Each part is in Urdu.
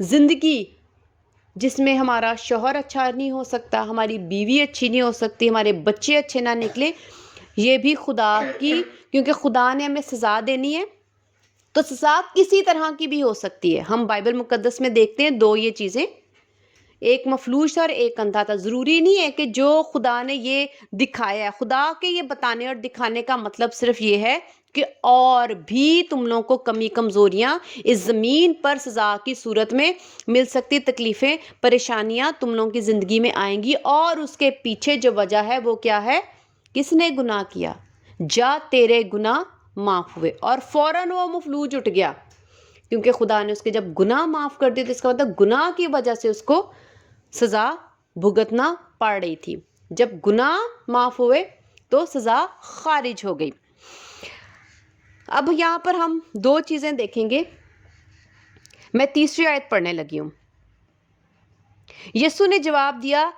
زندگی جس میں ہمارا شوہر اچھا نہیں ہو سکتا، ہماری بیوی اچھی نہیں ہو سکتی، ہمارے بچے اچھے نہ نکلے، یہ بھی خدا کی، کیونکہ خدا نے ہمیں سزا دینی ہے تو سزا کسی طرح کی بھی ہو سکتی ہے. ہم بائبل مقدس میں دیکھتے ہیں دو یہ چیزیں، ایک مفلوج تھا اور ایک اندھا تھا. ضروری نہیں ہے کہ جو خدا نے یہ دکھایا ہے، خدا کے یہ بتانے اور دکھانے کا مطلب صرف یہ ہے کہ اور بھی تم لوگوں کو کمی کمزوریاں اس زمین پر سزا کی صورت میں مل سکتی، تکلیفیں پریشانیاں تم لوگوں کی زندگی میں آئیں گی، اور اس کے پیچھے جو وجہ ہے وہ کیا ہے؟ کس نے گناہ کیا؟ جا تیرے گناہ معاف ہوئے. اور فوراً وہ مفلوج اٹھ گیا، کیونکہ خدا نے اس کے جب گناہ معاف کر دیے تو اس کا مطلب گناہ کی وجہ سے اس کو سزا بھگتنا پڑ رہی تھی. جب گناہ معاف ہوئے تو سزا خارج ہو گئی. اب یہاں پر ہم دو چیزیں دیکھیں گے. میں تیسری آیت پڑھنے لگی ہوں. یسوع نے جواب دیا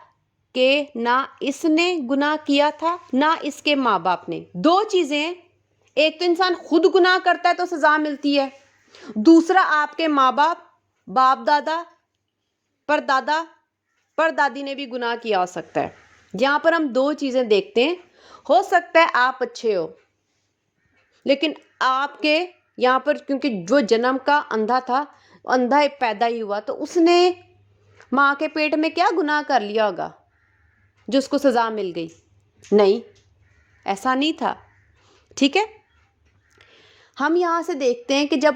کہ نہ اس نے گناہ کیا تھا نہ اس کے ماں باپ نے. دو چیزیں ہیں، ایک تو انسان خود گناہ کرتا ہے تو سزا ملتی ہے، دوسرا آپ کے ماں باپ، باپ دادا، پردادا، پردادی نے بھی گناہ کیا ہو سکتا ہے. یہاں پر ہم دو چیزیں دیکھتے ہیں. ہو سکتا ہے آپ اچھے ہو، لیکن آپ کے یہاں پر کیونکہ جو جنم کا اندھا تھا، اندھا پیدا ہی ہوا، تو اس نے ماں کے پیٹ میں کیا گناہ کر لیا ہوگا جو اس کو سزا مل گئی؟ نہیں، ایسا نہیں تھا. ٹھیک ہے، ہم یہاں سے دیکھتے ہیں کہ جب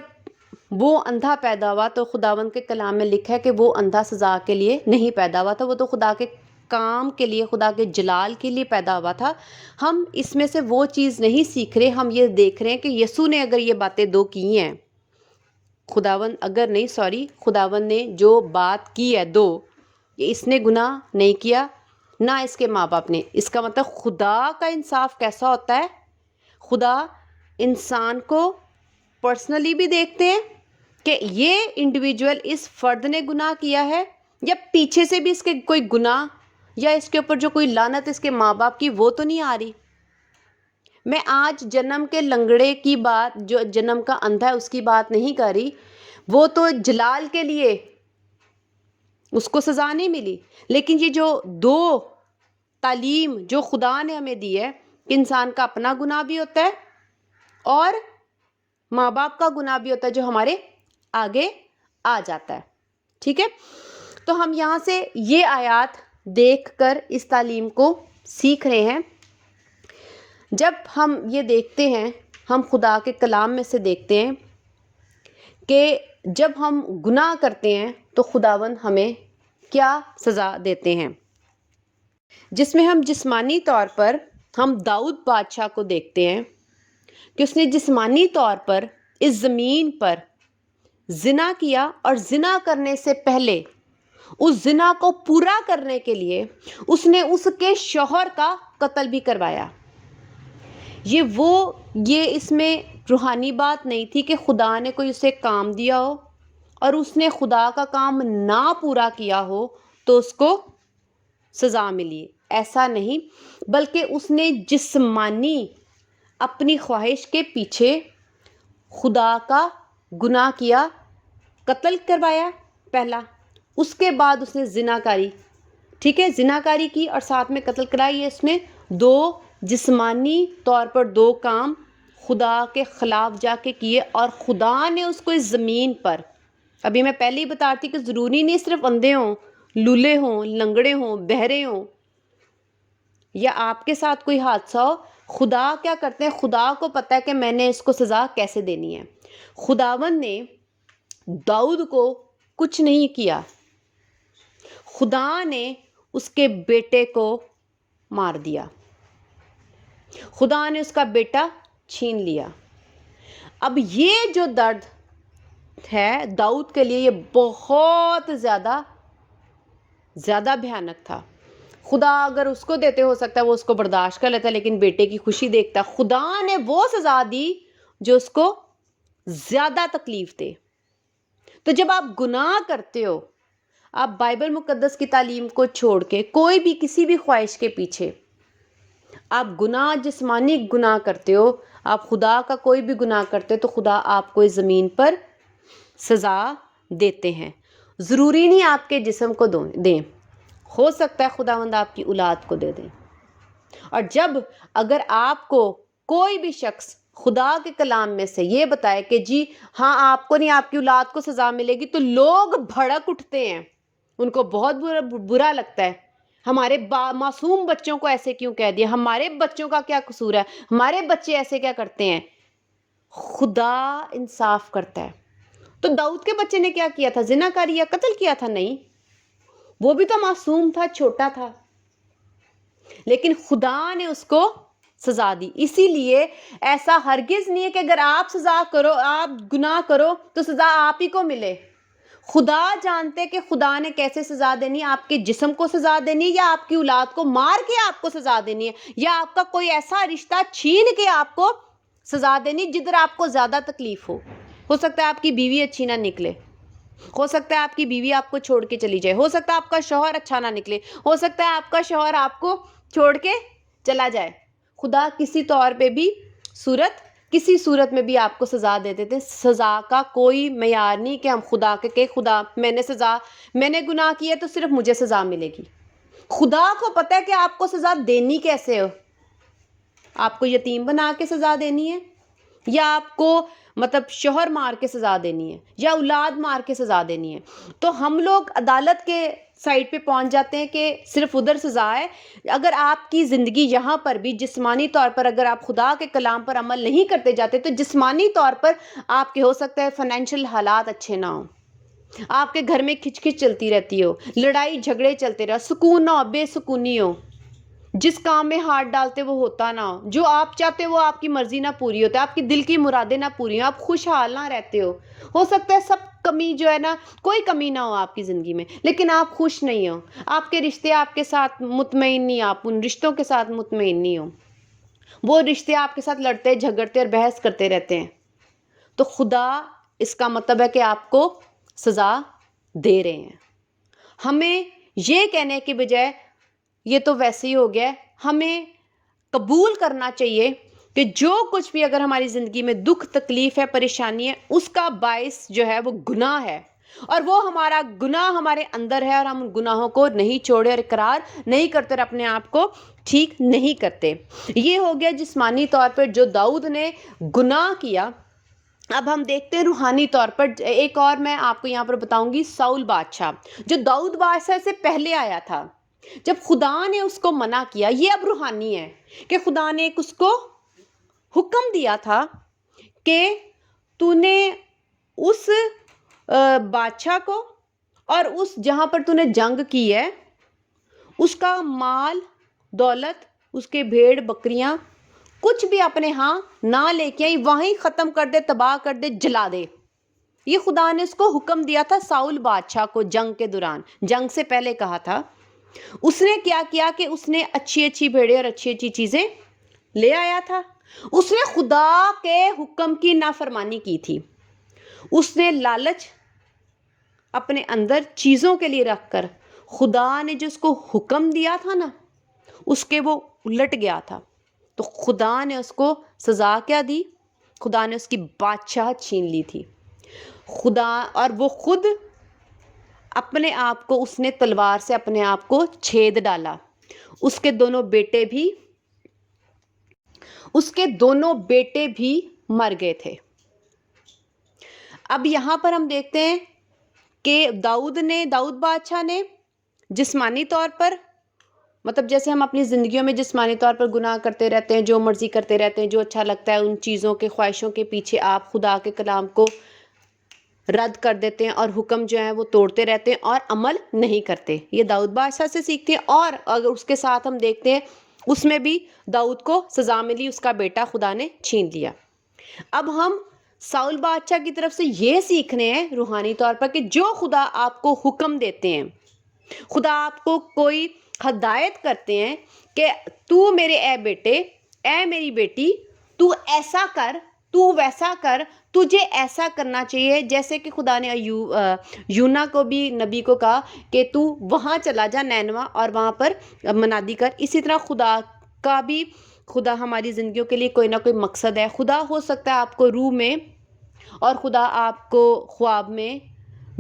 وہ اندھا پیدا ہوا تو خداوند کے کلام میں لکھا ہے کہ وہ اندھا سزا کے لیے نہیں پیدا ہوا تھا، وہ تو خدا کے کام کے لیے، خدا کے جلال کے لیے پیدا ہوا تھا. ہم اس میں سے وہ چیز نہیں سیکھ رہے، ہم یہ دیکھ رہے ہیں کہ یسوع نے اگر یہ باتیں دو کی ہیں، خداوند نے جو بات کی ہے دو، یہ اس نے گناہ نہیں کیا نہ اس کے ماں باپ نے. اس کا مطلب خدا کا انصاف کیسا ہوتا ہے؟ خدا انسان کو پرسنلی بھی دیکھتے ہیں کہ یہ انڈیویجول، اس فرد نے گناہ کیا ہے، یا پیچھے سے بھی اس کے کوئی گناہ یا اس کے اوپر جو کوئی لعنت اس کے ماں باپ کی وہ تو نہیں آ رہی. میں آج جنم کے لنگڑے کی بات، جو جنم کا اندھا ہے اس کی بات نہیں کر رہی، وہ تو جلال کے لیے اس کو سزا نہیں ملی. لیکن یہ جو دو تعلیم جو خدا نے ہمیں دی ہے کہ انسان کا اپنا گناہ بھی ہوتا ہے اور ماں باپ کا گناہ بھی ہوتا ہے جو ہمارے آگے آ جاتا ہے. ٹھیک ہے، تو ہم یہاں سے یہ آیات دیکھ کر اس تعلیم کو سیکھ رہے ہیں. جب ہم یہ دیکھتے ہیں، ہم خدا کے کلام میں سے دیکھتے ہیں کہ جب ہم گناہ کرتے ہیں تو خداوند ہمیں کیا سزا دیتے ہیں، جس میں ہم جسمانی طور پر ہم داؤد بادشاہ کو دیکھتے ہیں کہ اس نے جسمانی طور پر اس زمین پر زنا کیا، اور زنا کرنے سے پہلے اس زنا کو پورا کرنے کے لیے اس نے اس کے شوہر کا قتل بھی کروایا. یہ اس میں روحانی بات نہیں تھی کہ خدا نے کوئی اسے کام دیا ہو اور اس نے خدا کا کام نہ پورا کیا ہو تو اس کو سزا ملی. ایسا نہیں، بلکہ اس نے جسمانی اپنی خواہش کے پیچھے خدا کا گناہ کیا، قتل کروایا پہلا، اس کے بعد اس نے زناکاری، ٹھیک ہے، زناکاری کی اور ساتھ میں قتل کرائی. اس نے دو جسمانی طور پر دو کام خدا کے خلاف جا کے کیے، اور خدا نے اس کو اس زمین پر، ابھی میں پہلے ہی بتا رہی تھی کہ ضروری نہیں صرف اندھے ہوں، لولے ہوں، لنگڑے ہوں، بہرے ہوں، یا آپ کے ساتھ کوئی حادثہ ہو، خدا کیا کرتے ہیں؟ خدا کو پتہ ہے کہ میں نے اس کو سزا کیسے دینی ہے. خداوند نے داؤد کو کچھ نہیں کیا، خدا نے اس کے بیٹے کو مار دیا، خدا نے اس کا بیٹا چھین لیا. اب یہ جو درد ہے داؤد کے لیے یہ بہت زیادہ بھیانک تھا. خدا اگر اس کو دیتے ہو سکتا ہے وہ اس کو برداشت کر لیتا ہے، لیکن بیٹے کی خوشی دیکھتا. خدا نے وہ سزا دی جو اس کو زیادہ تکلیف دے. تو جب آپ گناہ کرتے ہو، آپ بائبل مقدس کی تعلیم کو چھوڑ کے کوئی بھی کسی بھی خواہش کے پیچھے آپ گناہ، جسمانی گناہ کرتے ہو، آپ خدا کا کوئی بھی گناہ کرتے ہو، تو خدا آپ کو اس زمین پر سزا دیتے ہیں. ضروری نہیں آپ کے جسم کو دیں، ہو سکتا ہے خداوند آپ کی اولاد کو دے دیں. اور جب اگر آپ کو کوئی بھی شخص خدا کے کلام میں سے یہ بتائے کہ جی ہاں آپ کو نہیں آپ کی اولاد کو سزا ملے گی، تو لوگ بھڑک اٹھتے ہیں، ان کو بہت برا لگتا ہے. ہمارے معصوم بچوں کو ایسے کیوں کہہ دیا، ہمارے بچوں کا کیا قصور ہے، ہمارے بچے ایسے کیا کرتے ہیں. خدا انصاف کرتا ہے. تو داؤد کے بچے نے کیا کیا تھا، زنا کاری یا قتل کیا تھا؟ نہیں، وہ بھی تو معصوم تھا، چھوٹا تھا، لیکن خدا نے اس کو سزا دی. اسی لیے ایسا ہرگز نہیں ہے کہ اگر آپ سزا کرو، آپ گناہ کرو تو سزا آپ ہی کو ملے. خدا جانتے کہ خدا نے کیسے سزا دینی ہے، آپ کے جسم کو سزا دینی ہے، یا آپ کی اولاد کو مار کے آپ کو سزا دینی ہے، یا آپ کا کوئی ایسا رشتہ چھین کے آپ کو سزا دینی جدھر آپ کو زیادہ تکلیف ہو سکتا ہے آپ کی بیوی اچھی نہ نکلے، ہو سکتا ہے آپ کی بیوی آپ کو چھوڑ کے چلی جائے، ہو سکتا ہے آپ کا شوہر اچھا نہ نکلے، ہو سکتا ہے آپ کا شوہر آپ کو چھوڑ کے چلا جائے. خدا کسی طور پہ بھی کسی صورت میں بھی آپ کو سزا دے دیتے. سزا کا کوئی معیار نہیں کہ ہم خدا کے کہ خدا میں نے گناہ کیا تو صرف مجھے سزا ملے گی. خدا کو پتہ ہے کہ آپ کو سزا دینی کیسے ہو. آپ کو یتیم بنا کے سزا دینی ہے، یا آپ کو مطلب شوہر مار کے سزا دینی ہے، یا اولاد مار کے سزا دینی ہے. تو ہم لوگ عدالت کے سائٹ پہ پہنچ جاتے ہیں کہ صرف ادھر سزا ہے. اگر آپ کی زندگی یہاں پر بھی جسمانی طور پر اگر آپ خدا کے کلام پر عمل نہیں کرتے جاتے تو جسمانی طور پر آپ کے ہو سکتا ہے فائنینشیل حالات اچھے نہ ہوں، آپ کے گھر میں کھچ کھچ چلتی رہتی ہو، لڑائی جھگڑے چلتے رہو، سکون نہ ہو، بے سکونی ہو، جس کام میں ہاتھ ڈالتے وہ ہوتا نہ ہو، جو آپ چاہتے وہ آپ کی مرضی نہ پوری ہوتا ہے، آپ کی دل کی مرادیں نہ پوری ہوں، آپ خوشحال نہ رہتے ہو سکتا ہے سب کمی جو ہے نا، کوئی کمی نہ ہو آپ کی زندگی میں، لیکن آپ خوش نہیں ہو، آپ کے رشتے آپ کے ساتھ مطمئن نہیں، آپ ان رشتوں کے ساتھ مطمئن نہیں ہو، وہ رشتے آپ کے ساتھ لڑتے جھگڑتے اور بحث کرتے رہتے ہیں. تو خدا اس کا مطلب ہے کہ آپ کو سزا دے رہے ہیں. ہمیں یہ کہنے کے بجائے یہ تو ویسے ہی ہو گیا ہے، ہمیں قبول کرنا چاہیے کہ جو کچھ بھی اگر ہماری زندگی میں دکھ تکلیف ہے، پریشانی ہے، اس کا باعث جو ہے وہ گناہ ہے، اور وہ ہمارا گناہ ہمارے اندر ہے، اور ہم ان گناہوں کو نہیں چھوڑے اور اقرار نہیں کرتے اور اپنے آپ کو ٹھیک نہیں کرتے. یہ ہو گیا جسمانی طور پر جو داؤد نے گناہ کیا. اب ہم دیکھتے ہیں روحانی طور پر ایک اور میں آپ کو یہاں پر بتاؤں گی. ساؤل بادشاہ جو داؤد بادشاہ سے پہلے آیا تھا، جب خدا نے اس کو منع کیا، یہ اب روحانی ہے کہ خدا نے ایک اس کو حکم دیا تھا کہ تو نے اس بادشاہ کو اور اس جہاں پر تو نے جنگ کی ہے اس کا مال دولت، اس کے بھیڑ بکریاں کچھ بھی اپنے ہاں نہ لے کے آئی، وہیں ختم کر دے، تباہ کر دے، جلا دے. یہ خدا نے اس کو حکم دیا تھا ساؤل بادشاہ کو جنگ کے دوران، جنگ سے پہلے کہا تھا. اس نے کیا کیا کہ اس نے اچھی اچھی بھیڑیں اور اچھی اچھی چیزیں لے آیا تھا. اس نے خدا کے حکم کی نافرمانی کی تھی. اس نے لالچ اپنے اندر چیزوں کے لیے رکھ کر خدا نے جو اس کو حکم دیا تھا نا، اس کے وہ الٹ گیا تھا. تو خدا نے اس کو سزا کیا دی؟ خدا نے اس کی بادشاہ چھین لی تھی. خدا اور وہ خود اپنے آپ کو اس نے تلوار سے اپنے آپ کو چھید ڈالا. اس کے دونوں بیٹے بھی مر گئے تھے. اب یہاں پر ہم دیکھتے ہیں کہ داؤد بادشاہ نے جسمانی طور پر مطلب جیسے ہم اپنی زندگیوں میں جسمانی طور پر گناہ کرتے رہتے ہیں، جو مرضی کرتے رہتے ہیں، جو اچھا لگتا ہے ان چیزوں کے خواہشوں کے پیچھے آپ خدا کے کلام کو رد کر دیتے ہیں اور حکم جو ہیں وہ توڑتے رہتے ہیں اور عمل نہیں کرتے. یہ داؤد بادشاہ سے سیکھتے ہیں. اور اگر اس کے ساتھ ہم دیکھتے ہیں اس میں بھی داؤد کو سزا ملی، اس کا بیٹا خدا نے چھین لیا. اب ہم ساؤل بادشاہ کی طرف سے یہ سیکھنے ہیں روحانی طور پر کہ جو خدا آپ کو حکم دیتے ہیں، خدا آپ کو کوئی ہدایت کرتے ہیں کہ تو میرے اے بیٹے، اے میری بیٹی، تو ایسا کر، تو ویسا کر، تجھے ایسا کرنا چاہیے. جیسے کہ خدا نے یونا کو بھی نبی کو کہا کہ تو وہاں چلا جا نینوا اور وہاں پر منادی کر. اسی طرح خدا ہماری زندگیوں کے لیے کوئی نہ کوئی مقصد ہے. خدا ہو سکتا ہے آپ کو روح میں اور خدا آپ کو خواب میں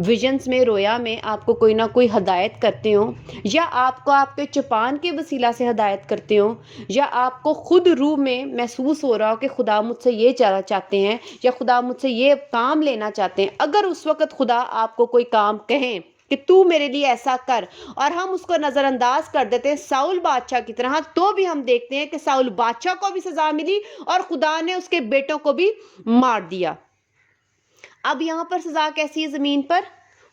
ویژنز میں، رویا میں آپ کو کوئی نہ کوئی ہدایت کرتے ہوں، یا آپ کو آپ کے چپان کے وسیلہ سے ہدایت کرتے ہوں، یا آپ کو خود روح میں محسوس ہو رہا ہو کہ خدا مجھ سے یہ چاہتے ہیں یا خدا مجھ سے یہ کام لینا چاہتے ہیں، اگر اس وقت خدا آپ کو کوئی کام کہیں کہ تو میرے لیے ایسا کر، اور ہم اس کو نظر انداز کر دیتے ہیں ساؤل بادشاہ کی طرح، تو بھی ہم دیکھتے ہیں کہ ساؤل بادشاہ کو بھی سزا ملی اور خدا نے اس کے بیٹوں کو بھی مار دیا۔ اب یہاں پر سزا کیسی ہے زمین پر؟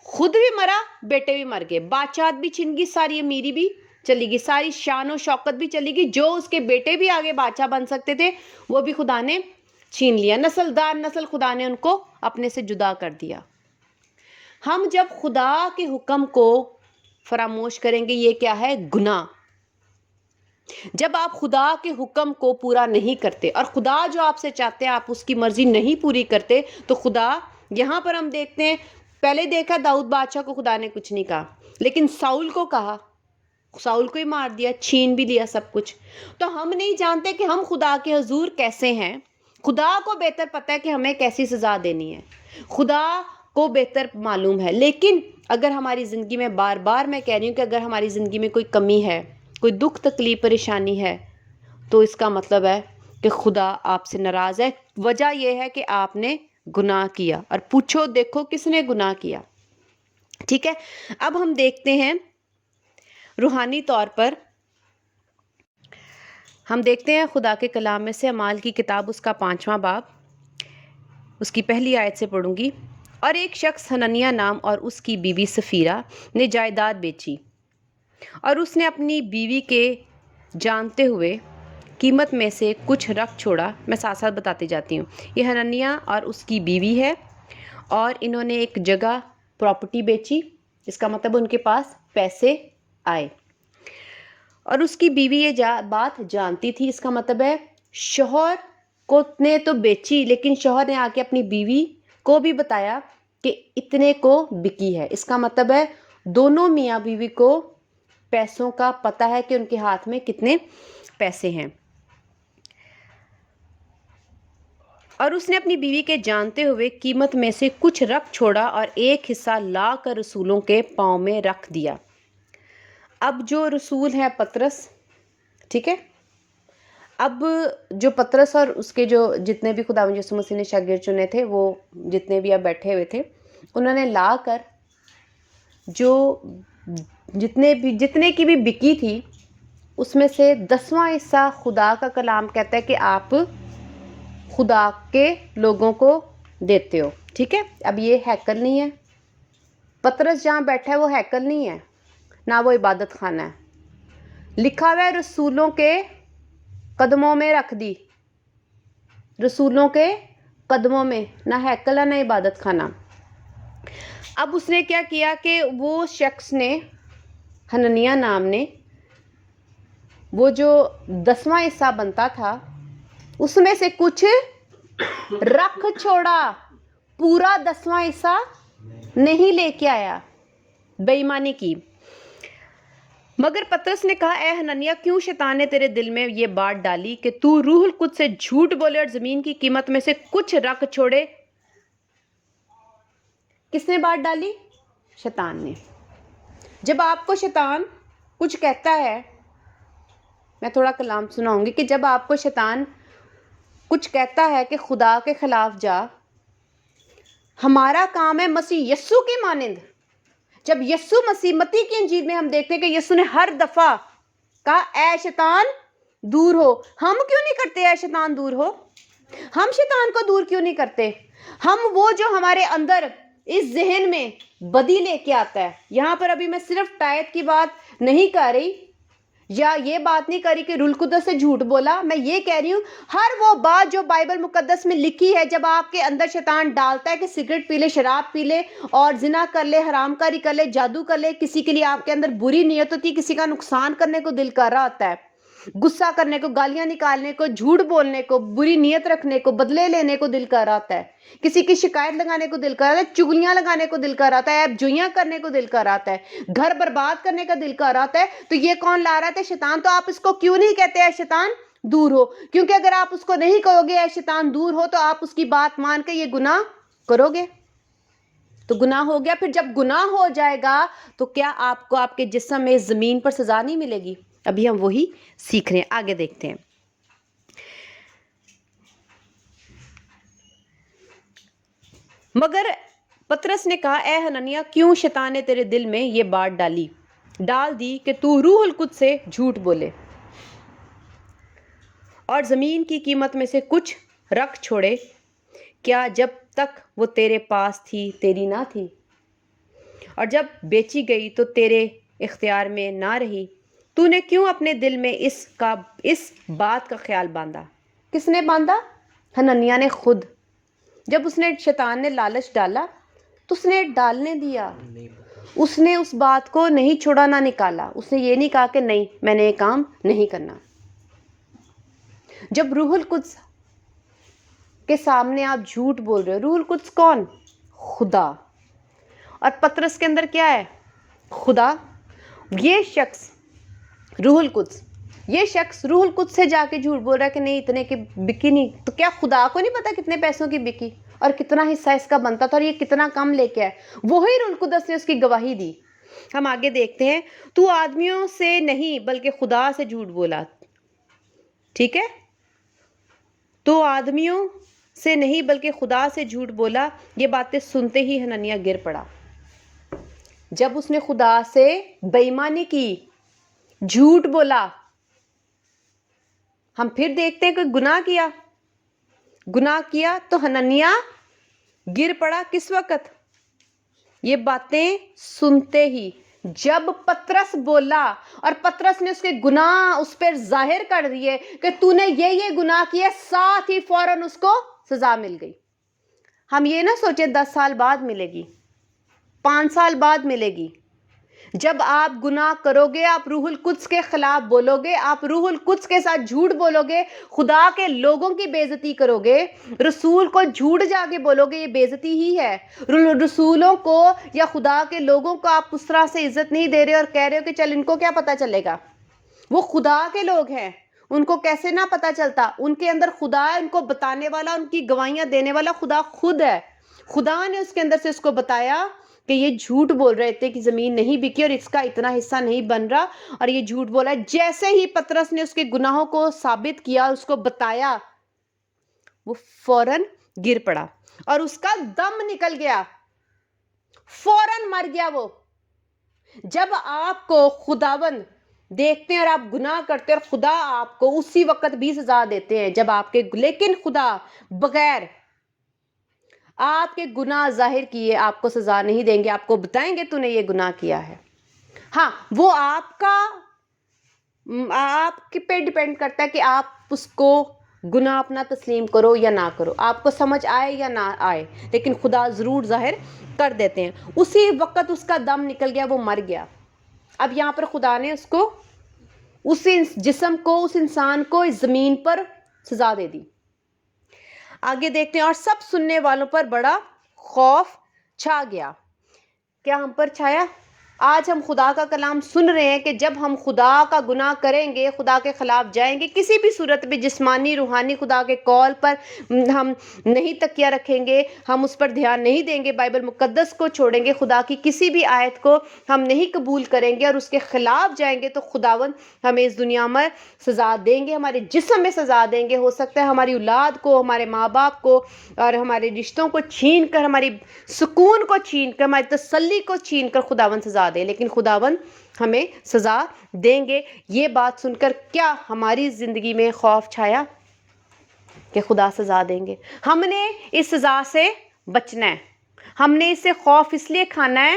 خود بھی مرا، بیٹے بھی مر گئے، بادشاہت بھی چھن گئی، ساری امیری بھی چلی گئی، ساری شان و شوکت بھی چلی گئی، جو اس کے بیٹے بھی آگے بادشاہ بن سکتے تھے وہ بھی خدا نے چھین لیا، نسل دار نسل خدا نے ان کو اپنے سے جدا کر دیا۔ ہم جب خدا کے حکم کو فراموش کریں گے، یہ کیا ہے؟ گناہ۔ جب آپ خدا کے حکم کو پورا نہیں کرتے اور خدا جو آپ سے چاہتے ہیں آپ اس کی مرضی نہیں پوری کرتے، تو خدا، یہاں پر ہم دیکھتے ہیں، پہلے دیکھا داؤد بادشاہ کو خدا نے کچھ نہیں کہا، لیکن ساؤل کو کہا، ساؤل کو ہی مار دیا، چھین بھی لیا سب کچھ۔ تو ہم نہیں جانتے کہ ہم خدا کے حضور کیسے ہیں۔ خدا کو بہتر پتہ ہے کہ ہمیں کیسی سزا دینی ہے، خدا کو بہتر معلوم ہے۔ لیکن اگر ہماری زندگی میں، بار بار میں کہہ رہی ہوں کہ اگر ہماری زندگی میں کوئی کمی ہے، کوئی دکھ تکلیف پریشانی ہے، تو اس کا مطلب ہے کہ خدا آپ سے ناراض ہے۔ وجہ یہ ہے کہ آپ نے گناہ کیا، اور پوچھو دیکھو کس نے گناہ کیا۔ ٹھیک ہے، اب ہم دیکھتے ہیں روحانی طور پر، ہم دیکھتے ہیں خدا کے کلام میں سے اعمال کی کتاب، اس کا 5واں باب، اس کی پہلی آیت سے پڑھوں گی۔ اور ایک شخص حننیہ نام اور اس کی بیوی سفیرہ نے جائیداد بیچی، اور اس نے اپنی بیوی کے جانتے ہوئے قیمت میں سے کچھ رکھ چھوڑا۔ میں ساتھ ساتھ بتاتے جاتی ہوں۔ یہ حننیہ اور اس کی بیوی ہے، اور انہوں نے ایک جگہ پراپرٹی بیچی، اس کا مطلب ان کے پاس پیسے آئے، اور اس کی بیوی یہ بات جانتی تھی۔ اس کا مطلب ہے شوہر کو نے تو بیچی، لیکن شوہر نے آ کے اپنی بیوی کو بھی بتایا کہ اتنے کو بکی ہے۔ اس کا مطلب ہے دونوں میاں بیوی کو پیسوں کا پتہ ہے کہ ان کے ہاتھ میں کتنے پیسے ہیں، اور اس نے اپنی بیوی کے جانتے ہوئے قیمت میں سے کچھ رکھ چھوڑا اور ایک حصہ لا کر رسولوں کے پاؤں میں رکھ دیا۔ اب جو رسول ہے پطرس، ٹھیک ہے، اب جو پطرس اور اس کے جو جتنے بھی خدا یسوع مسیح نے شاگرد چنے تھے، وہ جتنے بھی اب بیٹھے ہوئے تھے، انہوں نے لا کر جو جتنے کی بھی بکی تھی، اس میں سے 10واں حصہ خدا کا کلام کہتا ہے کہ آپ خدا کے لوگوں کو دیتے ہو۔ ٹھیک ہے، اب یہ ہیکل نہیں ہے، پطرس جہاں بیٹھا ہے وہ ہیکل نہیں ہے، نہ وہ عبادت خانہ ہے۔ لکھا ہوا ہے رسولوں کے قدموں میں رکھ دی، رسولوں کے قدموں میں، نہ ہیکل ہے نہ عبادت خانہ۔ اب اس نے کیا کیا کہ وہ شخص نے، حننیہ نام نے، وہ جو 10واں حصہ بنتا تھا اس میں سے کچھ رکھ چھوڑا، پورا 10واں حصہ نہیں لے کے آیا، بے ایمانی کی۔ مگر پطرس نے کہا، اے حننیہ، کیوں شیطان نے تیرے دل میں یہ بات ڈالی کہ تو روح القدس سے جھوٹ بولے اور زمین کی قیمت میں سے کچھ رکھ چھوڑے؟ کس نے بات ڈالی؟ شیطان نے۔ جب آپ کو شیطان کچھ کہتا ہے، میں تھوڑا کلام سناؤں گی، کہ جب آپ کو شیطان کچھ کہتا ہے کہ خدا کے خلاف جا، ہمارا کام ہے مسیح یسوع کی مانند۔ جب یسوع مسیح، متی کی انجیل میں ہم دیکھتے ہیں کہ یسوع نے ہر دفعہ کہا، اے شیطان دور ہو۔ ہم کیوں نہیں کرتے اے شیطان دور ہو؟ ہم شیطان کو دور کیوں نہیں کرتے؟ ہم وہ جو ہمارے اندر اس ذہن میں بدی لے کے آتا ہے، یہاں پر ابھی میں صرف ٹائد کی بات نہیں کر رہی، یا یہ بات نہیں کری کہ روح القدس سے جھوٹ بولا، میں یہ کہہ رہی ہوں ہر وہ بات جو بائبل مقدس میں لکھی ہے، جب آپ کے اندر شیطان ڈالتا ہے کہ سگریٹ پی لے، شراب پی لے، اور زنا کر لے، حرام کاری کر لے، جادو کر لے، کسی کے لیے آپ کے اندر بری نیت ہوتی ہے، کسی کا نقصان کرنے کو دل کر رہا ہوتا ہے، غصہ کرنے کو، گالیاں نکالنے کو، جھوٹ بولنے کو، بری نیت رکھنے کو، بدلے لینے کو دل کر رہا ہوتا ہے، کسی کی شکایت لگانے کو دل کر رہا ہے، چگلیاں لگانے کو دل کر رہا ہے، ایب جوئیاں کرنے کو دل کر رہا ہے، گھر برباد کرنے کا دل کر رہا ہے، تو یہ کون لا رہا ہے؟ شیطان۔ تو آپ اس کو کیوں نہیں کہتے اے شیطان دور ہو؟ کیونکہ اگر آپ اس کو نہیں کہو گے اے شیطان دور ہو، تو آپ اس کی بات مان کے یہ گناہ کرو گے۔ تو گناہ ہو گیا. پھر جب گناہ ہو جائے گا تو کیا آپ کو آپ کے جسم میں زمین پر سزا نہیں ملے گی؟ ابھی ہم وہی سیکھ رہے ہیں. آگے دیکھتے ہیں. مگر پطرس نے کہا اے حنانیہ کیوں شیطان نے تیرے دل میں یہ بات ڈال دی کہ تو روح القدس سے جھوٹ بولے اور زمین کی قیمت میں سے کچھ رکھ چھوڑے. کیا جب تک وہ تیرے پاس تھی تیری نہ تھی اور جب بیچی گئی تو تیرے اختیار میں نہ رہی؟ تو نے کیوں اپنے دل میں اس بات کا خیال باندھا؟ کس نے باندھا؟ حنانیہ نے خود. جب اس نے شیطان نے لالچ ڈالا تو اس نے ڈالنے دیا. اس نے اس بات کو نہیں چھوڑا نہ نکالا. اس نے یہ نہیں کہا کہ نہیں میں نے یہ کام نہیں کرنا. جب روح القدس کے سامنے آپ جھوٹ بول رہے ہو، روح القدس کون؟ خدا. اور پطرس کے اندر کیا ہے؟ خدا. یہ شخص روح القدس سے جا کے جھوٹ بول رہا ہے کہ نہیں اتنے کی بکی نہیں. تو کیا خدا کو نہیں پتا کتنے پیسوں کی بکی اور کتنا حصہ اس کا بنتا تھا اور یہ کتنا کم لے کے آئے؟ وہی روح القدس نے اس کی گواہی دی. ہم آگے دیکھتے ہیں. تو آدمیوں سے نہیں بلکہ خدا سے جھوٹ بولا. ٹھیک ہے، تو آدمیوں سے نہیں بلکہ خدا سے جھوٹ بولا. یہ باتیں سنتے ہی حنانیہ گر پڑا. جب اس نے خدا سے بے ایمانی کی، جھوٹ بولا. ہم پھر دیکھتے ہیں کہ گناہ کیا تو حنانیہ گر پڑا. کس وقت؟ یہ باتیں سنتے ہی. جب پطرس بولا اور پطرس نے اس کے گناہ اس پر ظاہر کر دیے کہ تو نے یہ گناہ کیے، ساتھ ہی فوراً اس کو سزا مل گئی. ہم یہ نہ سوچے 10 سال بعد ملے گی، 5 سال بعد ملے گی. جب آپ گناہ کرو گے، آپ روح القدس کے خلاف بولو گے، آپ روح القدس کے ساتھ جھوٹ بولو گے، خدا کے لوگوں کی بے عزتی کرو گے، رسول کو جھوٹ جا کے بولو گے، یہ بے عزتی ہی ہے. رسولوں کو یا خدا کے لوگوں کو آپ اس طرح سے عزت نہیں دے رہے اور کہہ رہے ہو کہ چل ان کو کیا پتہ چلے گا، وہ خدا کے لوگ ہیں، ان کو کیسے نہ پتہ چلتا. ان کے اندر خدا ہے، ان کو بتانے والا، ان کی گواہیاں دینے والا خدا خود ہے. خدا نے اس کے اندر سے اس کو بتایا کہ یہ جھوٹ بول رہے تھے کہ زمین نہیں بکی اور اس کا اتنا حصہ نہیں بن رہا، اور یہ جھوٹ بولا. جیسے ہی پطرس نے اس کے گناہوں کو ثابت کیا، اس کو بتایا، وہ فوراً گر پڑا اور اس کا دم نکل گیا، فوراً مر گیا وہ. جب آپ کو خداوند دیکھتے ہیں اور آپ گناہ کرتے ہیں اور خدا آپ کو اسی وقت بھی سزا دیتے ہیں جب آپ کے، لیکن خدا بغیر آپ کے گناہ ظاہر کیے آپ کو سزا نہیں دیں گے. آپ کو بتائیں گے تو نے یہ گناہ کیا ہے. ہاں، وہ آپ کے پہ ڈیپینڈ کرتا ہے کہ آپ اس کو گناہ اپنا تسلیم کرو یا نہ کرو، آپ کو سمجھ آئے یا نہ آئے، لیکن خدا ضرور ظاہر کر دیتے ہیں. اسی وقت اس کا دم نکل گیا، وہ مر گیا. اب یہاں پر خدا نے اس کو، اس جسم کو، اس انسان کو اس زمین پر سزا دے دی. آگے دیکھتے ہیں. اور سب سننے والوں پر بڑا خوف چھا گیا. کیا ہم پر چھایا؟ آج ہم خدا کا کلام سن رہے ہیں کہ جب ہم خدا کا گناہ کریں گے، خدا کے خلاف جائیں گے، کسی بھی صورت میں جسمانی روحانی خدا کے قول پر ہم نہیں تکیہ رکھیں گے، ہم اس پر دھیان نہیں دیں گے، بائبل مقدس کو چھوڑیں گے، خدا کی کسی بھی آیت کو ہم نہیں قبول کریں گے اور اس کے خلاف جائیں گے، تو خداوند ہمیں اس دنیا میں سزا دیں گے، ہمارے جسم میں سزا دیں گے. ہو سکتا ہے ہماری اولاد کو، ہمارے ماں باپ کو اور ہمارے رشتوں کو چھین کر، ہماری سکون کو چھین کر، ہماری تسلی کو چھین کر خداوند سزا دے، لیکن خداوند ہمیں سزا دیں گے. یہ بات سن کر کیا ہماری زندگی میں خوف چھایا کہ خدا سزا دیں گے؟ ہم نے اس سزا سے بچنا ہے. ہم نے اس سے خوف اس لیے کھانا ہے.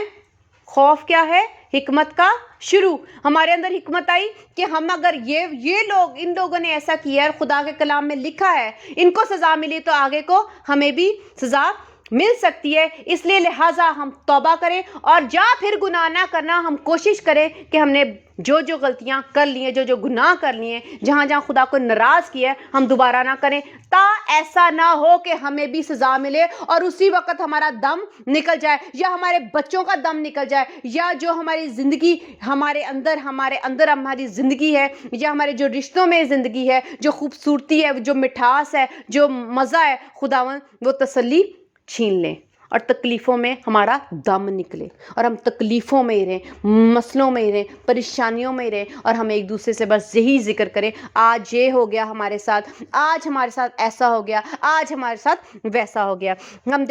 خوف کیا ہے؟ حکمت کا شروع. ہمارے اندر حکمت آئی کہ ہم اگر یہ لوگ، ان لوگوں نے ایسا کیا ہے، خدا کے کلام میں لکھا ہے ان کو سزا ملی تو آگے کو ہمیں بھی سزا مل سکتی ہے. اس لیے لہٰذا ہم توبہ کریں اور پھر گناہ نہ کرنا. ہم کوشش کریں کہ ہم نے جو غلطیاں کر لی ہیں، جو گناہ کر لیے ہیں، جہاں خدا کو ناراض کیا ہے، ہم دوبارہ نہ کریں، تا ایسا نہ ہو کہ ہمیں بھی سزا ملے اور اسی وقت ہمارا دم نکل جائے یا ہمارے بچوں کا دم نکل جائے، یا جو ہماری زندگی ہمارے اندر ہماری زندگی ہے، یا ہمارے جو رشتوں میں زندگی ہے، جو خوبصورتی ہے، جو مٹھاس ہے، جو مزہ ہے، خداوند وہ تسلی چھین لیں. اور تکلیفوں میں ہمارا دم نکلے اور ہم تکلیفوں میں ہی رہیں، مسئلوں میں ہی رہیں، پریشانیوں میں ہی رہیں اور ہم ایک دوسرے سے بس یہی ذکر کریں آج یہ ہو گیا ہمارے ساتھ، آج ہمارے ساتھ ایسا ہو گیا، آج ہمارے ساتھ ویسا ہو گیا۔ ہم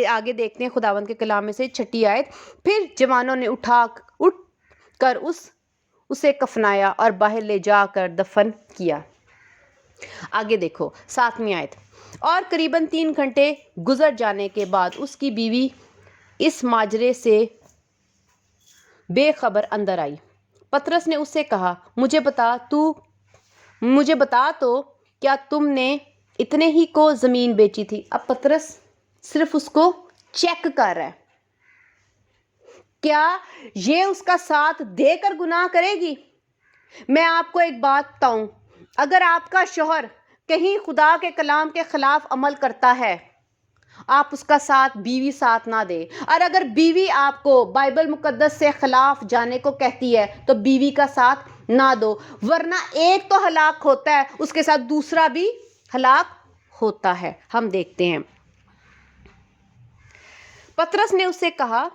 آگے دیکھتے ہیں خداوند کے کلام میں سے 6 آیت، پھر جوانوں نے اٹھ کر اسے کفنایا اور باہر لے جا کر دفن کیا۔ آگے دیکھو 7ویں آیت، اور قریباً 3 گھنٹے گزر جانے کے بعد اس کی بیوی اس ماجرے سے بے خبر اندر آئی۔ پطرس نے اس سے کہا مجھے بتا تو کیا تم نے اتنے ہی کو زمین بیچی تھی؟ اب پطرس صرف اس کو چیک کر رہا ہے، کیا یہ اس کا ساتھ دے کر گناہ کرے گی؟ میں آپ کو ایک بات بتاؤں، اگر آپ کا شوہر کہیں خدا کے کلام کے خلاف عمل کرتا ہے، آپ اس کا ساتھ، بیوی ساتھ نہ دے۔ اور اگر بیوی آپ کو بائبل مقدس سے خلاف جانے کو کہتی ہے تو بیوی کا ساتھ نہ دو، ورنہ ایک تو ہلاک ہوتا ہے، اس کے ساتھ دوسرا بھی ہلاک ہوتا ہے۔ ہم دیکھتے ہیں پطرس نے اس سے کہا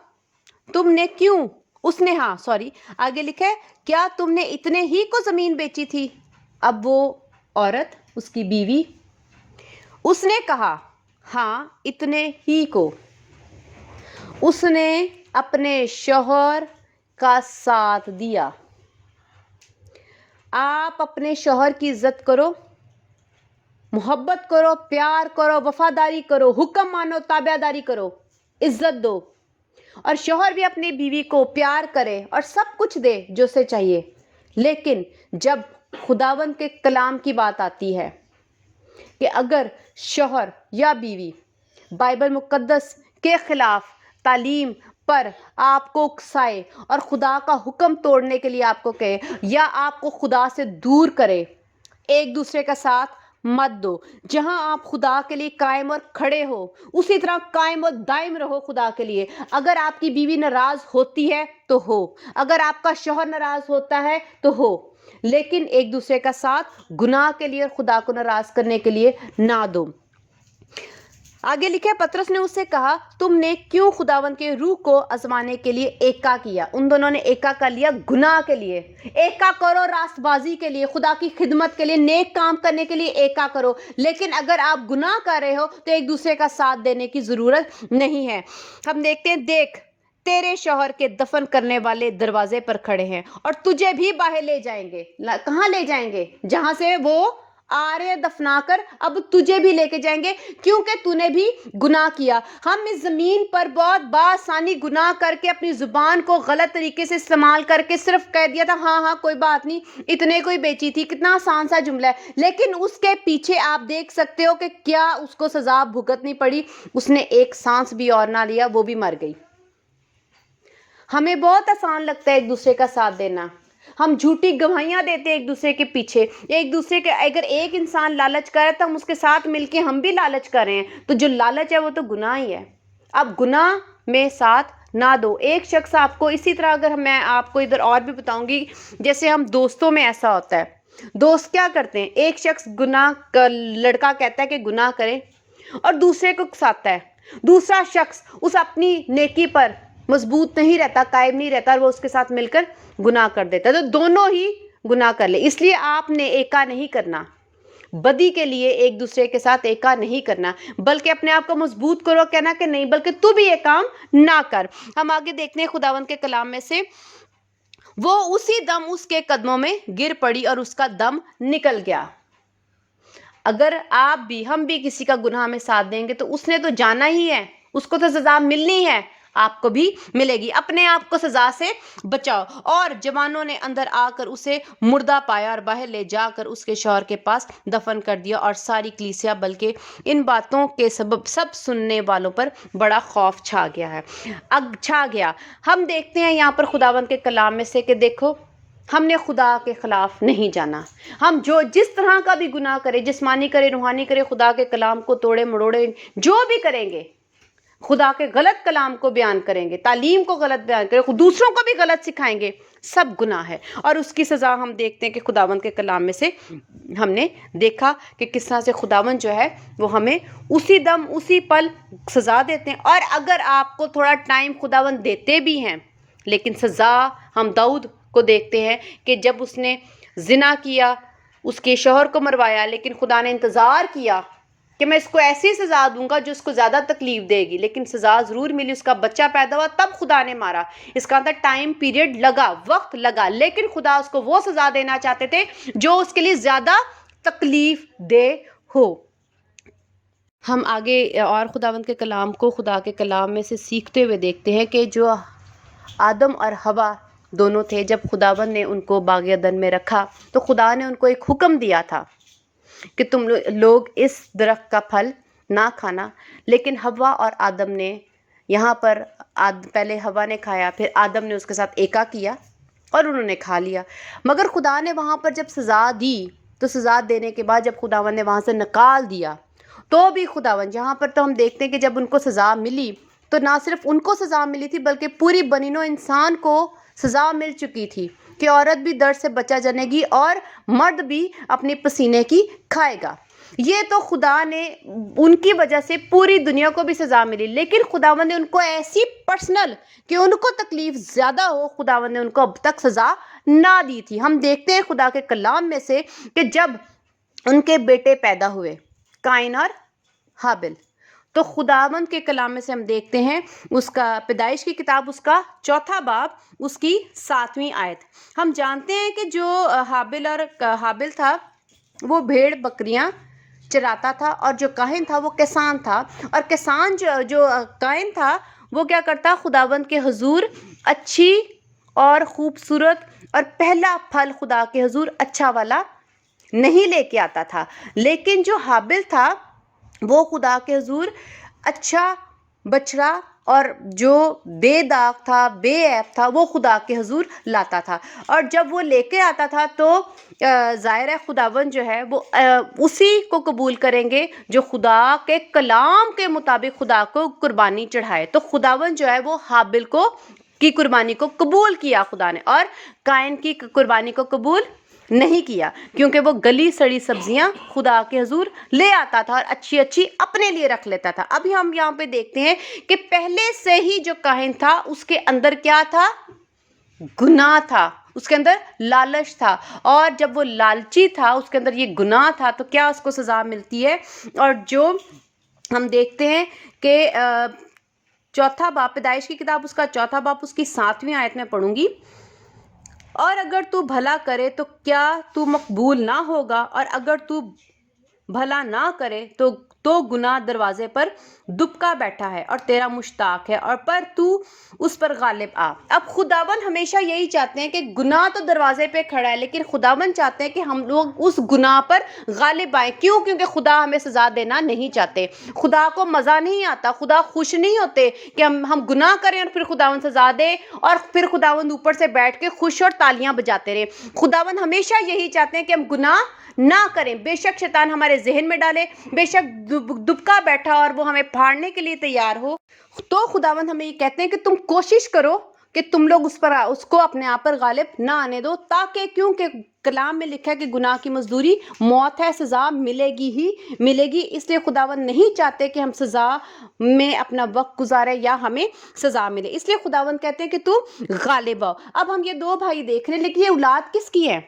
آگے لکھا ہے کیا تم نے اتنے ہی کو زمین بیچی تھی؟ اب وہ عورت، اس کی بیوی، اس نے کہا ہاں اتنے ہی کو۔ اس نے اپنے شوہر کا ساتھ دیا۔ آپ اپنے شوہر کی عزت کرو، محبت کرو، پیار کرو، وفاداری کرو، حکم مانو، تابع داری کرو، عزت دو، اور شوہر بھی اپنی بیوی کو پیار کرے اور سب کچھ دے جو اسے چاہیے۔ لیکن جب خداوند کے کلام کی بات آتی ہے کہ اگر شوہر یا بیوی بائبل مقدس کے خلاف تعلیم پر آپ کو اکسائے اور خدا کا حکم توڑنے کے لیے آپ کو کہے یا آپ کو خدا سے دور کرے، ایک دوسرے کا ساتھ مت دو۔ جہاں آپ خدا کے لیے قائم اور کھڑے ہو اسی طرح قائم اور دائم رہو خدا کے لیے۔ اگر آپ کی بیوی ناراض ہوتی ہے تو ہو، اگر آپ کا شوہر ناراض ہوتا ہے تو ہو، لیکن ایک دوسرے کا ساتھ گناہ کے لیے اور خدا کو ناراض کرنے کے لیے نہ دو۔ آگے لکھے پطرس نے اس سے کہا تم نے کیوں خداوند کے روح کو آزمانے کے لیے ایکا کیا؟ ان دونوں نے ایکا کر لیا گناہ کے لیے۔ ایکا کرو راست بازی کے لیے، خدا کی خدمت کے لیے، نیک کام کرنے کے لیے ایکا کرو، لیکن اگر آپ گناہ کر رہے ہو تو ایک دوسرے کا ساتھ دینے کی ضرورت نہیں ہے۔ ہم دیکھتے ہیں دیکھ تیرے شوہر کے دفن کرنے والے دروازے پر کھڑے ہیں اور تجھے بھی باہر لے جائیں گے۔ کہاں لے جائیں گے؟ جہاں سے وہ آ رہے دفنا کر، اب تجھے بھی لے کے جائیں گے کیونکہ تو نے بھی گناہ کیا۔ ہم اس زمین پر بہت بآسانی گناہ کر کے اپنی زبان کو غلط طریقے سے استعمال کر کے صرف کہہ دیا تھا ہاں کوئی بات نہیں، اتنے کوئی بیچی تھی، کتنا آسان سا جملہ ہے، لیکن اس کے پیچھے آپ دیکھ سکتے ہو کہ کیا اس کو سزا بھگتنی پڑی۔ اس نے ایک سانس بھی اور نہ لیا، وہ بھی مر گئی۔ ہمیں بہت آسان لگتا ہے ایک دوسرے کا ساتھ دینا، ہم جھوٹی گواہیاں دیتے ہیں ایک دوسرے کے پیچھے، ایک دوسرے کے، اگر ایک انسان لالچ کرے تو ہم اس کے ساتھ مل کے ہم بھی لالچ کر رہے ہیں، تو جو لالچ ہے وہ تو گناہ ہی ہے۔ اب گناہ میں ساتھ نہ دو۔ ایک شخص آپ کو اسی طرح، اگر میں آپ کو ادھر اور بھی بتاؤں گی، جیسے ہم دوستوں میں ایسا ہوتا ہے، دوست کیا کرتے ہیں، ایک شخص لڑکا کہتا ہے کہ گناہ کرے اور دوسرے کو اکساتا ہے، دوسرا شخص اس اپنی نیکی پر مضبوط نہیں رہتا، قائم نہیں رہتا، اور وہ اس کے ساتھ مل کر گناہ کر دیتا ہے، تو دونوں ہی گناہ کر لے۔ اس لیے آپ نے ایکا نہیں کرنا، بدی کے لیے ایک دوسرے کے ساتھ ایکا نہیں کرنا، بلکہ اپنے آپ کو مضبوط کرو، کہنا کہ نہیں بلکہ تو بھی یہ کام نہ کر۔ ہم آگے دیکھتے ہیں خداوند کے کلام میں سے، وہ اسی دم اس کے قدموں میں گر پڑی اور اس کا دم نکل گیا۔ اگر آپ بھی، ہم بھی کسی کا گناہ میں ساتھ دیں گے تو اس نے تو جانا ہی ہے، اس کو تو سزا ملنی ہے، آپ کو بھی ملے گی۔ اپنے آپ کو سزا سے بچاؤ۔ اور جوانوں نے اندر آ کر اسے مردہ پایا اور باہر لے جا کر اس کے شوہر کے پاس دفن کر دیا، اور ساری کلیسیا بلکہ ان باتوں کے سبب سب سننے والوں پر بڑا خوف چھا گیا۔ ہم دیکھتے ہیں یہاں پر خداوند کے کلام میں سے کہ دیکھو، ہم نے خدا کے خلاف نہیں جانا۔ ہم جس طرح کا بھی گناہ کرے، جسمانی کرے، روحانی کرے، خدا کے کلام کو توڑے مڑوڑے جو بھی کریں گے، خدا کے غلط کلام کو بیان کریں گے، تعلیم کو غلط بیان کریں گے، دوسروں کو بھی غلط سکھائیں گے، سب گناہ ہے۔ اور اس کی سزا ہم دیکھتے ہیں کہ خداوند کے کلام میں سے ہم نے دیکھا کہ کس طرح سے خداوند جو ہے وہ ہمیں اسی دم اسی پل سزا دیتے ہیں۔ اور اگر آپ کو تھوڑا ٹائم خداوند دیتے بھی ہیں، لیکن سزا ہم داؤد کو دیکھتے ہیں کہ جب اس نے زنا کیا، اس کے شوہر کو مروایا، لیکن خدا نے انتظار کیا کہ میں اس کو ایسی سزا دوں گا جو اس کو زیادہ تکلیف دے گی، لیکن سزا ضرور ملی، اس کا بچہ پیدا ہوا، تب خدا نے مارا۔ اس کا اندر ٹائم پیریڈ لگا، وقت لگا، لیکن خدا اس کو وہ سزا دینا چاہتے تھے جو اس کے لیے زیادہ تکلیف دہ ہو۔ ہم آگے اور خداوند کے کلام کو خدا کے کلام میں سے سیکھتے ہوئے دیکھتے ہیں کہ جو آدم اور حوا دونوں تھے، جب خداوند نے ان کو باغ عدن میں رکھا تو خدا نے ان کو ایک حکم دیا تھا کہ تم لوگ اس درخت کا پھل نہ کھانا، لیکن حوا اور آدم نے یہاں پر پہلے حوا نے کھایا، پھر آدم نے اس کے ساتھ ایکا کیا اور انہوں نے کھا لیا۔ مگر خدا نے وہاں پر جب سزا دی تو سزا دینے کے بعد جب خداوند نے وہاں سے نکال دیا تو بھی خداوند، یہاں پر تو ہم دیکھتے ہیں کہ جب ان کو سزا ملی تو نہ صرف ان کو سزا ملی تھی بلکہ پوری بنی نوع انسان کو سزا مل چکی تھی کہ عورت بھی درد سے بچہ جنے گی اور مرد بھی اپنے پسینے کی کھائے گا۔ یہ تو خدا نے ان کی وجہ سے پوری دنیا کو بھی سزا ملی، لیکن خداوند نے ان کو ایسی پرسنل کہ ان کو تکلیف زیادہ ہو، خداوند نے ان کو اب تک سزا نہ دی تھی۔ ہم دیکھتے ہیں خدا کے کلام میں سے کہ جب ان کے بیٹے پیدا ہوئے، قائن اور حابل، تو خداوند کے کلام میں سے ہم دیکھتے ہیں اس کا پیدائش کی کتاب اس کا 4 باب اس کی 7ویں آیت۔ ہم جانتے ہیں کہ جو حابل تھا وہ بھیڑ بکریاں چراتا تھا، اور جو قائن تھا وہ کسان تھا، اور کسان جو قائن تھا وہ کیا کرتا، خداوند کے حضور اچھی اور خوبصورت اور پہلا پھل خدا کے حضور اچھا والا نہیں لے کے آتا تھا، لیکن جو حابل تھا وہ خدا کے حضور اچھا بچڑا اور جو بے داغ تھا، بے عیب تھا، وہ خدا کے حضور لاتا تھا۔ اور جب وہ لے کے آتا تھا تو ظاہر ہے خداوند جو ہے وہ اسی کو قبول کریں گے جو خدا کے کلام کے مطابق خدا کو قربانی چڑھائے۔ تو خداوند جو ہے وہ حابل کی قربانی کو قبول کیا خدا نے، اور قائن کی قربانی کو قبول نہیں کیا، کیونکہ وہ گلی سڑی سبزیاں خدا کے حضور لے آتا تھا اور اچھی اچھی اپنے لیے رکھ لیتا تھا۔ ابھی ہم یہاں پہ دیکھتے ہیں کہ پہلے سے ہی جو کاہن تھا اس کے اندر کیا تھا، گناہ تھا، اس کے اندر لالچ تھا، اور جب وہ لالچی تھا، اس کے اندر یہ گناہ تھا، تو کیا اس کو سزا ملتی ہے۔ اور جو ہم دیکھتے ہیں کہ 4 باب پیدائش کی کتاب اس کا 4 باب اس کی 7ویں آیت میں پڑھوں گی، اور اگر تو بھلا کرے تو کیا تو مقبول نہ ہوگا، اور اگر تو بھلا نہ کرے تو گناہ دروازے پر دبکا بیٹھا ہے اور تیرا مشتاق ہے، اور پر تو اس پر غالب آ۔ اب خداوند ہمیشہ یہی چاہتے ہیں کہ گناہ تو دروازے پہ کھڑا ہے، لیکن خداوند چاہتے ہیں کہ ہم لوگ اس گناہ پر غالب آئیں۔ کیوں؟ کیونکہ خدا ہمیں سزا دینا نہیں چاہتے، خدا کو مزہ نہیں آتا، خدا خوش نہیں ہوتے کہ ہم گناہ کریں اور پھر خداوند سزا دے اور پھر خداوند اوپر سے بیٹھ کے خوش اور تالیاں بجاتے رہے۔ خداوند ہمیشہ یہی چاہتے ہیں کہ ہم گناہ نہ کریں، بے شک شیطان ہمارے ذہن میں ڈالے، بے شک دبکا بیٹھا اور وہ ہمیں پھاڑنے کے لیے تیار ہو، تو خداوند ہمیں یہ کہتے ہیں کہ تم کوشش کرو کہ تم لوگ اس کو اپنے آپ پر غالب نہ آنے دو، تاکہ کیونکہ کلام میں لکھا ہے کہ گناہ کی مزدوری موت ہے، سزا ملے گی ہی ملے گی۔ اس لیے خداوند نہیں چاہتے کہ ہم سزا میں اپنا وقت گزارے یا ہمیں سزا ملے، اس لیے خداوند کہتے ہیں کہ تو غالب آؤ۔ اب ہم یہ 2 بھائی دیکھ رہے ہیں، لیکن یہ اولاد کس کی ہے؟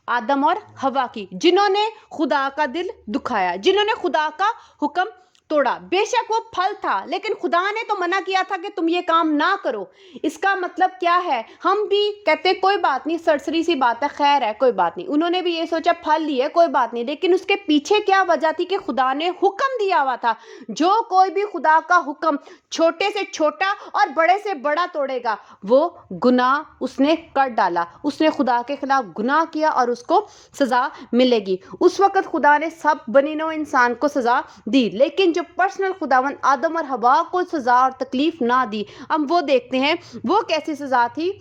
آدم اور حوا کی، جنہوں نے خدا کا دل دکھایا، جنہوں نے خدا کا حکم توڑا۔ بے شک وہ پھل تھا، لیکن خدا نے تو منع کیا تھا کہ تم یہ کام نہ کرو۔ اس کا مطلب کیا ہے؟ ہم بھی کہتے ہیں کوئی بات نہیں، سرسری سی بات ہے، خیر ہے، کوئی بات نہیں۔ انہوں نے بھی یہ سوچا پھل لیے، کوئی بات نہیں، لیکن اس کے پیچھے کیا وجہ تھی کہ خدا نے حکم دیا ہوا تھا، جو کوئی بھی خدا کا حکم چھوٹے سے چھوٹا اور بڑے سے بڑا توڑے گا وہ گناہ اس نے کر ڈالا، اس نے خدا کے خلاف گناہ کیا اور اس کو سزا ملے گی۔ اس وقت خدا نے سب بنی نوع انسان کو سزا دی، لیکن جو پرسنل خداوند آدم اور حوا کو سزا اور تکلیف نہ دی، ہم وہ دیکھتے ہیں وہ کیسی سزا تھی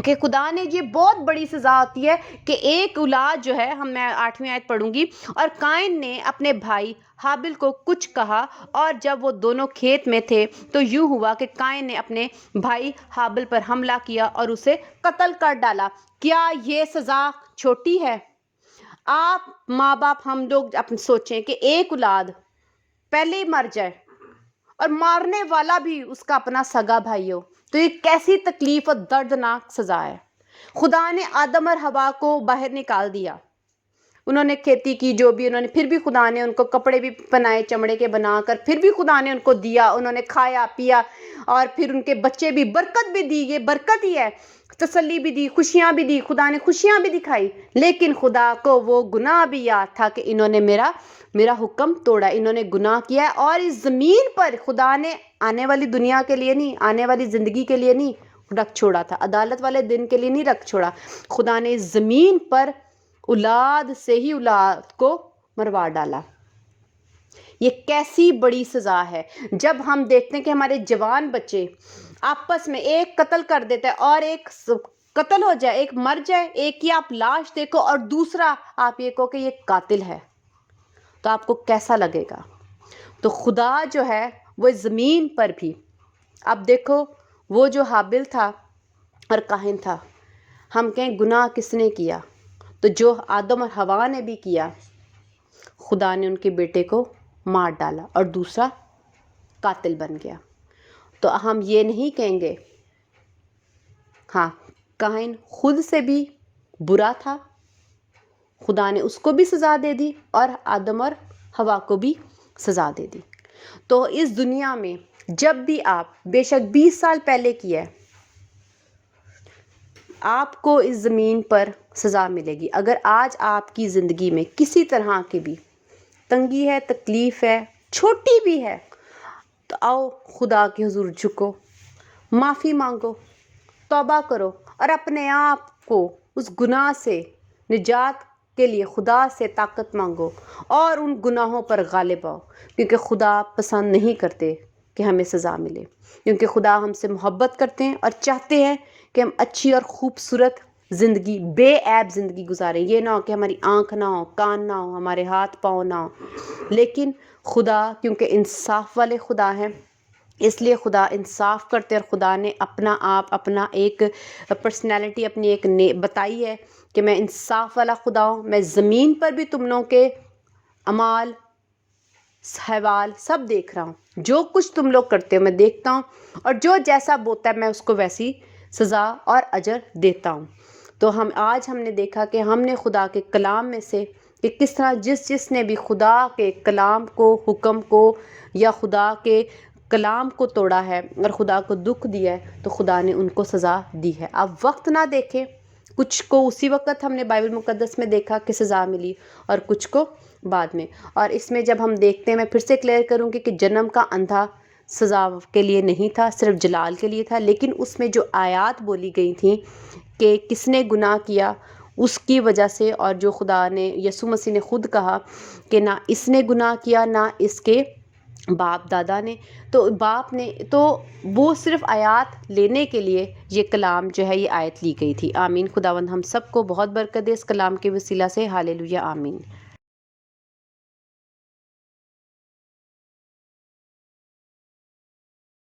کہ خدا نے یہ بہت بڑی سزا ہوتی ہے کہ ایک اولاد جو ہے، میں 8ویں آیت پڑھوں گی، اور قائن نے اپنے بھائی حابل کو کچھ کہا، اور جب وہ دونوں کھیت میں تھے تو یوں ہوا کہ قائن نے اپنے بھائی حابل پر حملہ کیا اور اسے قتل کر ڈالا۔ کیا یہ سزا چھوٹی ہے؟ آپ ماں باپ ہم لوگ سوچیں کہ ایک اولاد پہلے ہی مر جائے اور مارنے والا بھی اس کا اپنا سگا بھائی ہو، تو یہ کیسی تکلیف اور دردناک سزا ہے۔ خدا نے آدم اور حوا کو باہر نکال دیا، انہوں نے کھیتی کی جو بھی، انہوں نے پھر بھی خدا نے ان کو کپڑے بھی بنائے چمڑے کے بنا کر، پھر بھی خدا نے ان کو دیا، انہوں نے کھایا پیا، اور پھر ان کے بچے بھی، برکت بھی دی، یہ برکت ہی ہے، تسلی بھی دی، خوشیاں بھی دی، خدا نے خوشیاں بھی دکھائی۔ لیکن خدا کو وہ گناہ بھی یاد تھا کہ انہوں نے میرا حکم توڑا، انہوں نے گناہ کیا ہے، اور اس زمین پر خدا نے آنے والی دنیا کے لیے نہیں، آنے والی زندگی کے لیے نہیں رکھ چھوڑا تھا، عدالت والے دن کے لیے نہیں رکھ چھوڑا، خدا نے اس زمین پر اولاد سے ہی اولاد کو مروا ڈالا۔ یہ کیسی بڑی سزا ہے جب ہم دیکھتے ہیں کہ ہمارے جوان بچے آپس میں ایک قتل کر دیتا ہے، اور ایک قتل ہو جائے، ایک مر جائے، ایک کی آپ لاش دیکھو اور دوسرا آپ یہ کہو کہ یہ قاتل ہے، تو آپ کو کیسا لگے گا؟ تو خدا جو ہے وہ زمین پر بھی، اب دیکھو وہ جو حابل تھا اور قائن تھا، ہم کہیں گناہ کس نے کیا؟ تو جو آدم اور حوا نے بھی کیا، خدا نے ان کے بیٹے کو مار ڈالا اور دوسرا قاتل بن گیا۔ تو ہم یہ نہیں کہیں گے، ہاں قائن خود سے بھی برا تھا، خدا نے اس کو بھی سزا دے دی اور آدم اور حوا کو بھی سزا دے دی۔ تو اس دنیا میں جب بھی آپ بے شک 20 سال پہلے کیا ہے، آپ کو اس زمین پر سزا ملے گی۔ اگر آج آپ کی زندگی میں کسی طرح کی بھی تنگی ہے، تکلیف ہے، چھوٹی بھی ہے، تو آؤ خدا کے حضور جھکو، معافی مانگو، توبہ کرو، اور اپنے آپ کو اس گناہ سے نجات کے لیے خدا سے طاقت مانگو، اور ان گناہوں پر غالب آؤ، کیونکہ خدا پسند نہیں کرتے کہ ہمیں سزا ملے، کیونکہ خدا ہم سے محبت کرتے ہیں اور چاہتے ہیں کہ ہم اچھی اور خوبصورت زندگی، بے عیب زندگی گزاریں۔ یہ نہ ہو کہ ہماری آنکھ نہ ہو، کان نہ ہو، ہمارے ہاتھ پاؤں نہ ہو، لیکن خدا کیونکہ انصاف والے خدا ہیں، اس لیے خدا انصاف کرتے، اور خدا نے اپنا آپ، اپنا ایک پرسنالٹی اپنی ایک بتائی ہے کہ میں انصاف والا خدا ہوں، میں زمین پر بھی تم لوگوں کے اعمال، حوال سب دیکھ رہا ہوں، جو کچھ تم لوگ کرتے ہو میں دیکھتا ہوں، اور جو جیسا بوتا ہے میں اس کو ویسی سزا اور اجر دیتا ہوں۔ تو ہم نے دیکھا کہ ہم نے خدا کے کلام میں سے کہ کس طرح جس نے بھی خدا کے کلام کو، حکم کو، یا خدا کے کلام کو توڑا ہے اور خدا کو دکھ دیا ہے، تو خدا نے ان کو سزا دی ہے۔ اب وقت نہ دیکھیں، کچھ کو اسی وقت ہم نے بائبل مقدس میں دیکھا کہ سزا ملی، اور کچھ کو بعد میں۔ اور اس میں جب ہم دیکھتے ہیں، میں پھر سے کلیئر کروں گی کہ جنم کا اندھا سزا کے لیے نہیں تھا، صرف جلال کے لیے تھا، لیکن اس میں جو آیات بولی گئی تھیں کہ کس نے گناہ کیا، اس کی وجہ سے، اور جو خدا نے، یسوع مسیح نے خود کہا کہ نہ اس نے گناہ کیا نہ اس کے باپ دادا نے، تو باپ نے، تو وہ صرف آیات لینے کے لیے یہ کلام جو ہے یہ آیت لی گئی تھی۔ آمین۔ خداوند ہم سب کو بہت برکت دے اس کلام کے وسیلہ سے۔ ہالےلویا، آمین۔